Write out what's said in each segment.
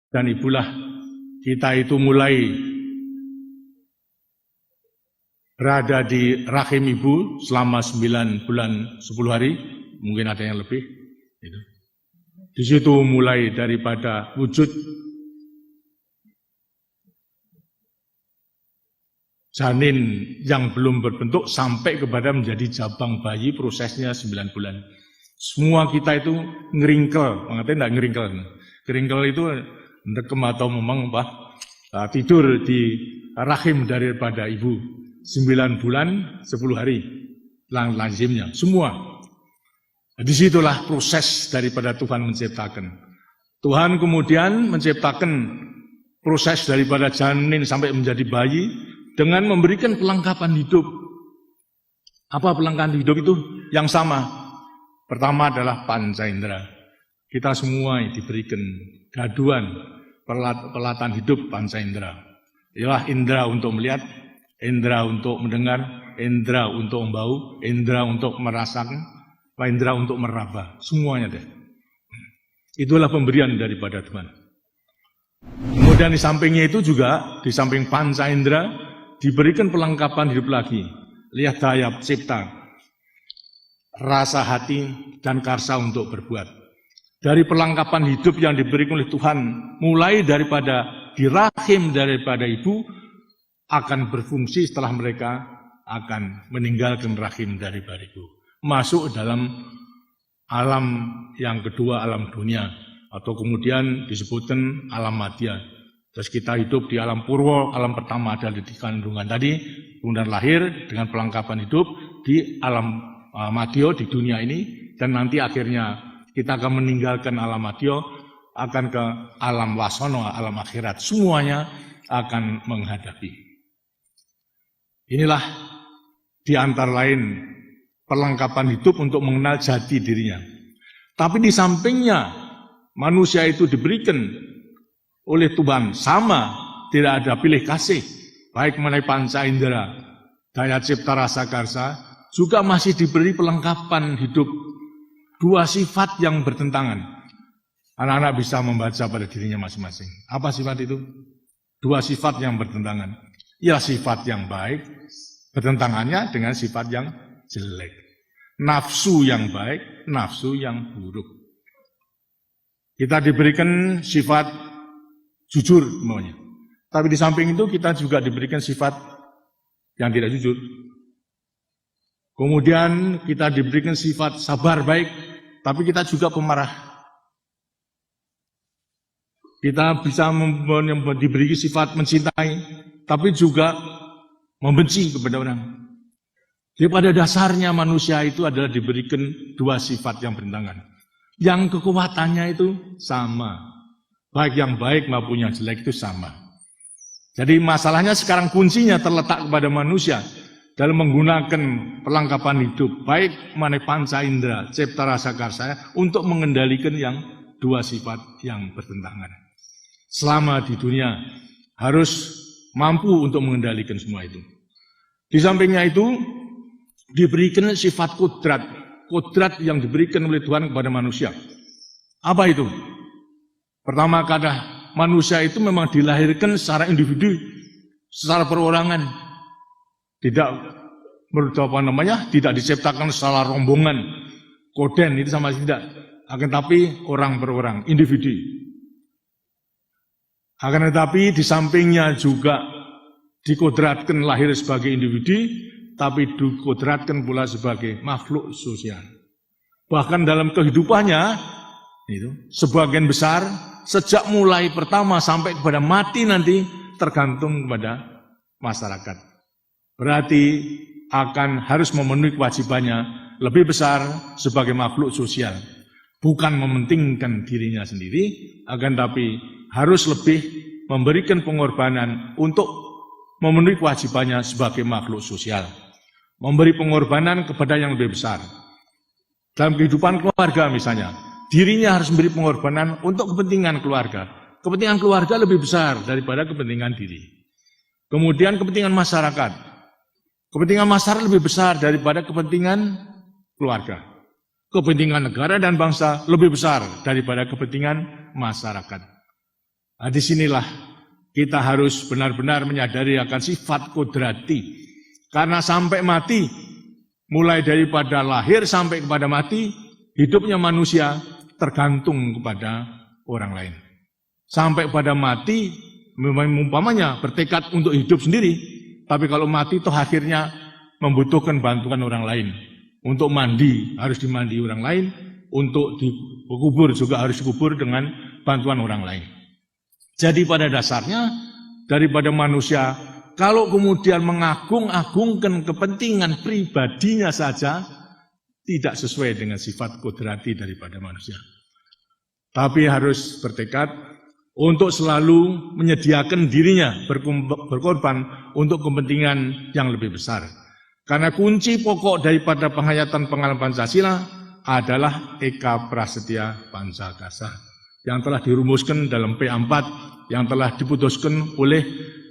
dan ibulah kita itu mulai berada di rahim ibu selama 9 bulan 10 hari, mungkin ada yang lebih. Di situ mulai daripada wujud janin yang belum berbentuk sampai kepada menjadi jabang bayi, prosesnya 9 bulan. Semua kita itu ngeringkel, mengerti enggak ngeringkel? Ngeringkel itu ndekem atau memang tidur di rahim daripada ibu 9 bulan 10 hari lazimnya semua. Disitulah proses daripada Tuhan menciptakan. Tuhan kemudian menciptakan proses daripada janin sampai menjadi bayi dengan memberikan pelengkapan hidup. Apa pelengkapan hidup itu? Yang sama. Pertama adalah panca indera. Kita semua diberikan gaduan peralatan hidup panca indera. Ialah indera untuk melihat, indera untuk mendengar, indera untuk membau, indera untuk merasakan, indera untuk meraba. Semuanya deh. Itulah pemberian daripada Tuhan. Kemudian di sampingnya itu juga, di samping panca indera, diberikan pelengkapan hidup lagi. Lihat daya cipta, rasa hati, dan karsa untuk berbuat. Dari perlengkapan hidup yang diberikan oleh Tuhan, mulai daripada di rahim daripada ibu, akan berfungsi setelah mereka akan meninggalkan rahim daripada ibu. Masuk dalam alam yang kedua, alam dunia, atau kemudian disebutkan alam madya. Terus kita hidup di alam purwa, alam pertama adalah di kandungan tadi, kemudian lahir dengan pelengkapan hidup di alam madya, di dunia ini, dan nanti akhirnya kita akan meninggalkan alam madya, akan ke alam wasana, alam akhirat. Semuanya akan menghadapi. Inilah di antara lain perlengkapan hidup untuk mengenal jati dirinya. Tapi di sampingnya manusia itu diberikan oleh Tuhan sama, tidak ada pilih kasih, baik mengenai panca indera, daya cipta, rasa karsa, juga masih diberi pelengkapan hidup. Dua sifat yang bertentangan. Anak-anak bisa membaca pada dirinya masing-masing. Apa sifat itu? Dua sifat yang bertentangan. Ya sifat yang baik, bertentangannya dengan sifat yang jelek. Nafsu yang baik, nafsu yang buruk. Kita diberikan sifat jujur semuanya. Tapi di samping itu kita juga diberikan sifat yang tidak jujur. Kemudian kita diberikan sifat sabar baik, tapi kita juga pemarah. Kita bisa diberi sifat mencintai, tapi juga membenci kepada orang. Jadi pada dasarnya manusia itu adalah diberikan dua sifat yang bertentangan. Yang kekuatannya itu sama. Baik yang baik maupun yang jelek itu sama. Jadi masalahnya sekarang kuncinya terletak kepada manusia dalam menggunakan perlengkapan hidup, baik mengenai panca indera, cipta, rasa, karsa, untuk mengendalikan yang dua sifat yang bertentangan. Selama di dunia harus mampu untuk mengendalikan semua itu. Di sampingnya itu diberikan sifat kodrat yang diberikan oleh Tuhan kepada manusia. Apa itu? Pertama kata manusia itu memang dilahirkan secara individu, secara perorangan, tidak tidak diciptakan secara rombongan, koden itu sama tidak, akan tapi orang per orang, individu. Akan tetapi di sampingnya juga dikodratkan lahir sebagai individu, tapi dikodratkan pula sebagai makhluk sosial. Bahkan dalam kehidupannya, itu sebagian besar sejak mulai pertama sampai kepada mati nanti tergantung kepada masyarakat. Berarti akan harus memenuhi kewajibannya lebih besar sebagai makhluk sosial. Bukan mementingkan dirinya sendiri, akan tapi harus lebih memberikan pengorbanan untuk memenuhi kewajibannya sebagai makhluk sosial. Memberi pengorbanan kepada yang lebih besar. Dalam kehidupan keluarga misalnya, dirinya harus memberi pengorbanan untuk kepentingan keluarga. Kepentingan keluarga lebih besar daripada kepentingan diri. Kemudian kepentingan masyarakat. Kepentingan masyarakat lebih besar daripada kepentingan keluarga. Kepentingan negara dan bangsa lebih besar daripada kepentingan masyarakat. Nah, disinilah kita harus benar-benar menyadari akan sifat kodrati. Karena sampai mati, mulai daripada lahir sampai kepada mati, hidupnya manusia tergantung kepada orang lain. Sampai pada mati, umpamanya bertekad untuk hidup sendiri, tapi kalau mati toh akhirnya membutuhkan bantuan orang lain. Untuk mandi harus dimandi orang lain, untuk dikubur juga harus dikubur dengan bantuan orang lain. Jadi pada dasarnya daripada manusia kalau kemudian mengagung-agungkan kepentingan pribadinya saja tidak sesuai dengan sifat kodrati daripada manusia. Tapi harus bertekad untuk selalu menyediakan dirinya berkorban untuk kepentingan yang lebih besar. Karena kunci pokok daripada penghayatan pengalaman Pancasila adalah Eka Prasetya Pancakarsa yang telah dirumuskan dalam P4 yang telah diputuskan oleh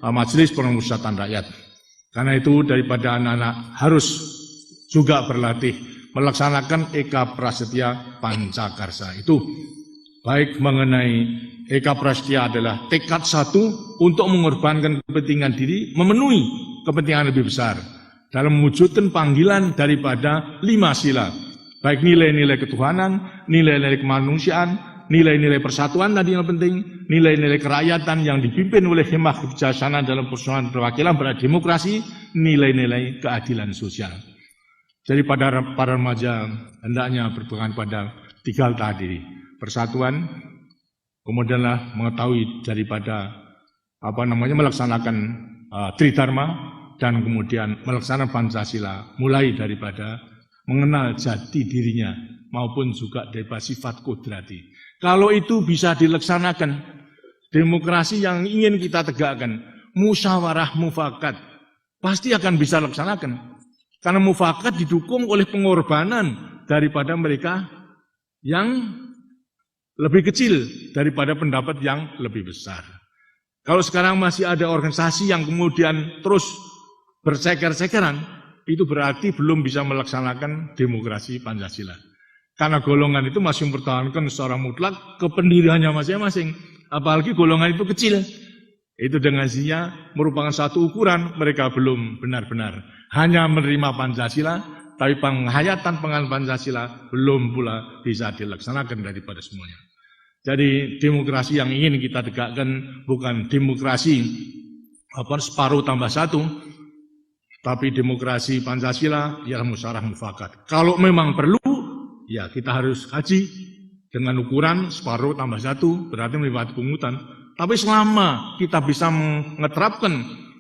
Majelis Permusyawaratan Rakyat. Karena itu daripada anak-anak harus juga berlatih melaksanakan Eka Prasetya Pancakarsa itu. Baik mengenai Eka Prasetya adalah tekad satu untuk mengorbankan kepentingan diri, memenuhi kepentingan lebih besar dalam mewujudkan panggilan daripada 5 sila. Baik nilai-nilai ketuhanan, nilai-nilai kemanusiaan, nilai-nilai persatuan tadi yang penting, nilai-nilai kerakyatan yang dipimpin oleh hikmah kebijaksanaan dalam persoalan perwakilan pada demokrasi, nilai-nilai keadilan sosial. Jadi para remaja hendaknya berpegang pada 3 hal tadi, persatuan, kemudianlah mengetahui daripada melaksanakan Tridharma dan kemudian melaksanakan Pancasila, mulai daripada mengenal jati dirinya maupun juga daripada sifat kodrati. Kalau itu bisa dilaksanakan, demokrasi yang ingin kita tegakkan, musyawarah mufakat, pasti akan bisa laksanakan. Karena mufakat didukung oleh pengorbanan daripada mereka yang lebih kecil daripada pendapat yang lebih besar. Kalau sekarang masih ada organisasi yang kemudian terus berceker-cekeran, itu berarti belum bisa melaksanakan demokrasi Pancasila. Karena golongan itu masih mempertahankan secara mutlak kependiriannya masing-masing. Apalagi golongan itu kecil. Itu dengan sihnya merupakan satu ukuran mereka belum benar-benar hanya menerima Pancasila, tapi penghayatan pengalaman Pancasila belum pula bisa dilaksanakan daripada semuanya. Jadi demokrasi yang ingin kita tegakkan bukan demokrasi separuh tambah satu, tapi demokrasi Pancasila ialah musyawarah mufakat. Kalau memang perlu, ya kita harus kaji dengan ukuran separuh tambah satu, berarti melibat pungutan. Tapi selama kita bisa menerapkan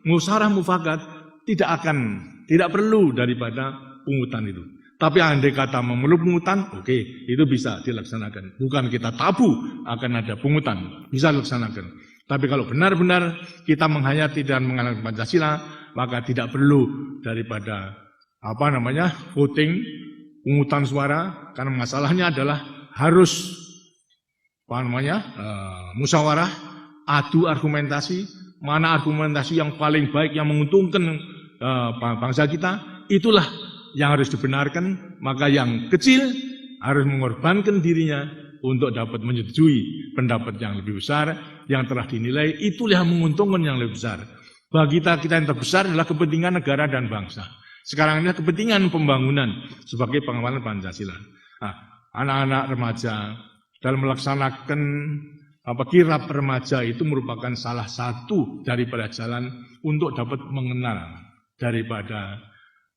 musyawarah mufakat, tidak perlu daripada pungutan itu. Tapi andai kata memerlukan pungutan, oke, itu bisa dilaksanakan. Bukan kita tabu akan ada pungutan, bisa dilaksanakan. Tapi kalau benar-benar kita menghayati dan mengenal Pancasila, maka tidak perlu daripada voting, pungutan suara, karena masalahnya adalah harus musyawarah, adu argumentasi, mana argumentasi yang paling baik yang menguntungkan bangsa kita, itulah yang harus dibenarkan. Maka yang kecil harus mengorbankan dirinya untuk dapat menyetujui pendapat yang lebih besar yang telah dinilai, itulah yang menguntungkan yang lebih besar. Bagi kita yang terbesar adalah kepentingan negara dan bangsa. Sekarang ini kepentingan pembangunan sebagai pengawalan Pancasila. Nah, anak-anak remaja dalam melaksanakan kirab remaja itu merupakan salah satu daripada jalan untuk dapat mengenal daripada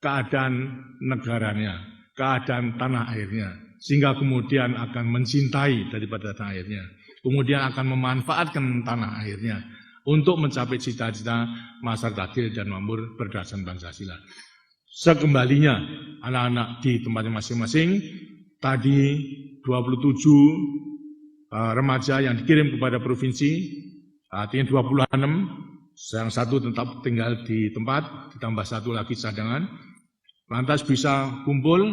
keadaan negaranya, keadaan tanah airnya, sehingga kemudian akan mencintai daripada tanah airnya, kemudian akan memanfaatkan tanah airnya untuk mencapai cita-cita masyarakat adil dan makmur berdasarkan Pancasila. Sekembalinya anak-anak di tempatnya masing-masing, tadi 27 remaja yang dikirim kepada provinsi, artinya 26, yang satu tetap tinggal di tempat, ditambah satu lagi cadangan, lantas bisa kumpul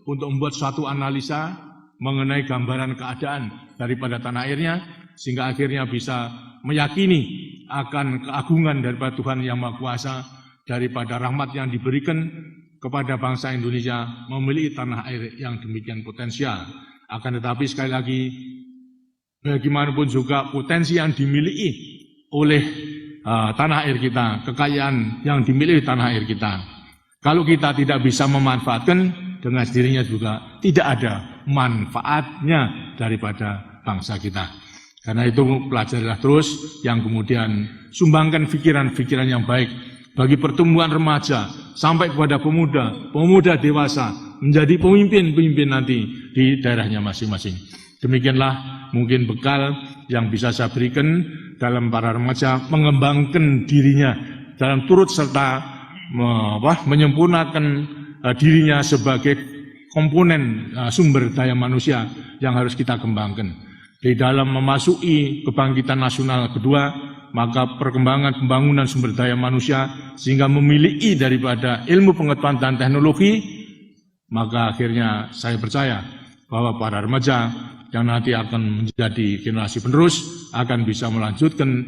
untuk membuat suatu analisa mengenai gambaran keadaan daripada tanah airnya, sehingga akhirnya bisa meyakini akan keagungan daripada Tuhan Yang Maha Kuasa, daripada rahmat yang diberikan kepada bangsa Indonesia memiliki tanah air yang demikian potensial. Akan tetapi sekali lagi, bagaimanapun juga potensi yang dimiliki oleh tanah air kita, kekayaan yang dimiliki tanah air kita. Kalau kita tidak bisa memanfaatkan, dengan sendirinya juga tidak ada manfaatnya daripada bangsa kita. Karena itu pelajarilah terus, yang kemudian sumbangkan pikiran-pikiran yang baik bagi pertumbuhan remaja sampai kepada pemuda, pemuda dewasa menjadi pemimpin-pemimpin nanti di daerahnya masing-masing. Demikianlah mungkin bekal yang bisa saya berikan dalam para remaja mengembangkan dirinya dalam turut serta menyempurnakan dirinya sebagai komponen sumber daya manusia yang harus kita kembangkan. Di dalam memasuki kebangkitan nasional kedua, maka perkembangan pembangunan sumber daya manusia sehingga memiliki daripada ilmu pengetahuan dan teknologi, maka akhirnya saya percaya bahwa para remaja yang nanti akan menjadi generasi penerus akan bisa melanjutkan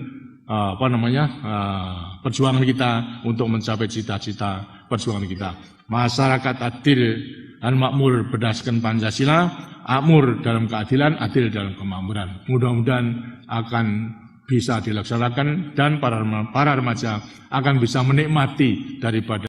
perjuangan kita untuk mencapai cita-cita perjuangan kita. Masyarakat adil dan makmur berdasarkan Pancasila, makmur dalam keadilan, adil dalam kemakmuran. Mudah-mudahan akan bisa dilaksanakan dan para remaja akan bisa menikmati daripada